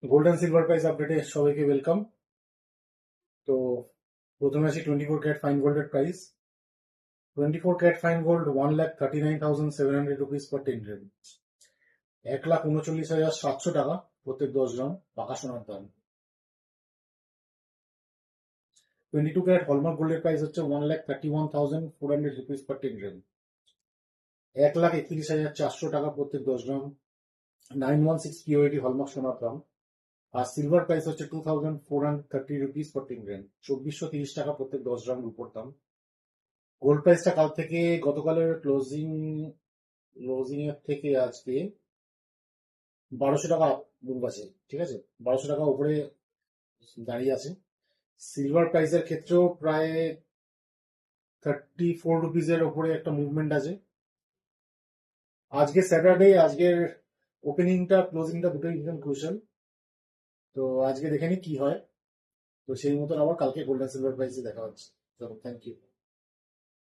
Gold and silver price আপডেটে সবাইকে welcome. তো প্রথমে আসি 24 ক্যারেট ফাইন গোল্ডের price. 24 carat fine gold 1,39,700 rupees per 10 gram, 1,39,700 টাকা প্রত্যেক 10 গ্রাম পাকা সোনার দাম। 22 ক্যারেট হলমার্ক গোল্ডের প্রাইস হচ্ছে 1,31,400 রুপিস পার 10 গ্রাম, 1,31,400 টাকা প্রত্যেক 10 গ্রাম। 916 পিওরিটি হলমার্ক সোনার দাম। আর সিলভার প্রাইস হচ্ছে 2,430 রুপিস পার 10 গ্রাম, 2,430 টাকা প্রত্যেক 10 গ্রাম রুপোর দাম। গোল্ড প্রাইসটা কাল থেকে গতকালের ক্লোজিং এর থেকে আজকে 1,200 টাকা মুভ আছে, ঠিক আছে, 1,200 টাকা উপরে দাঁড়িয়ে আছে। সিলভার প্রাইসের ক্ষেত্রেও প্রায় 34 রুপিসের উপরে একটা মুভমেন্ট আছে। আজকে স্যাটারডে, আজকের ওপেনিংটা ক্লোজিংটা দুটোই ভীষণ ক্রুশাল। তো আজকে দেখে নি কি হয়, তো সেই মতন আবার কালকে গোল্ড সিলভার প্রাইসে দেখা হচ্ছে। চলো, থ্যাংক ইউ।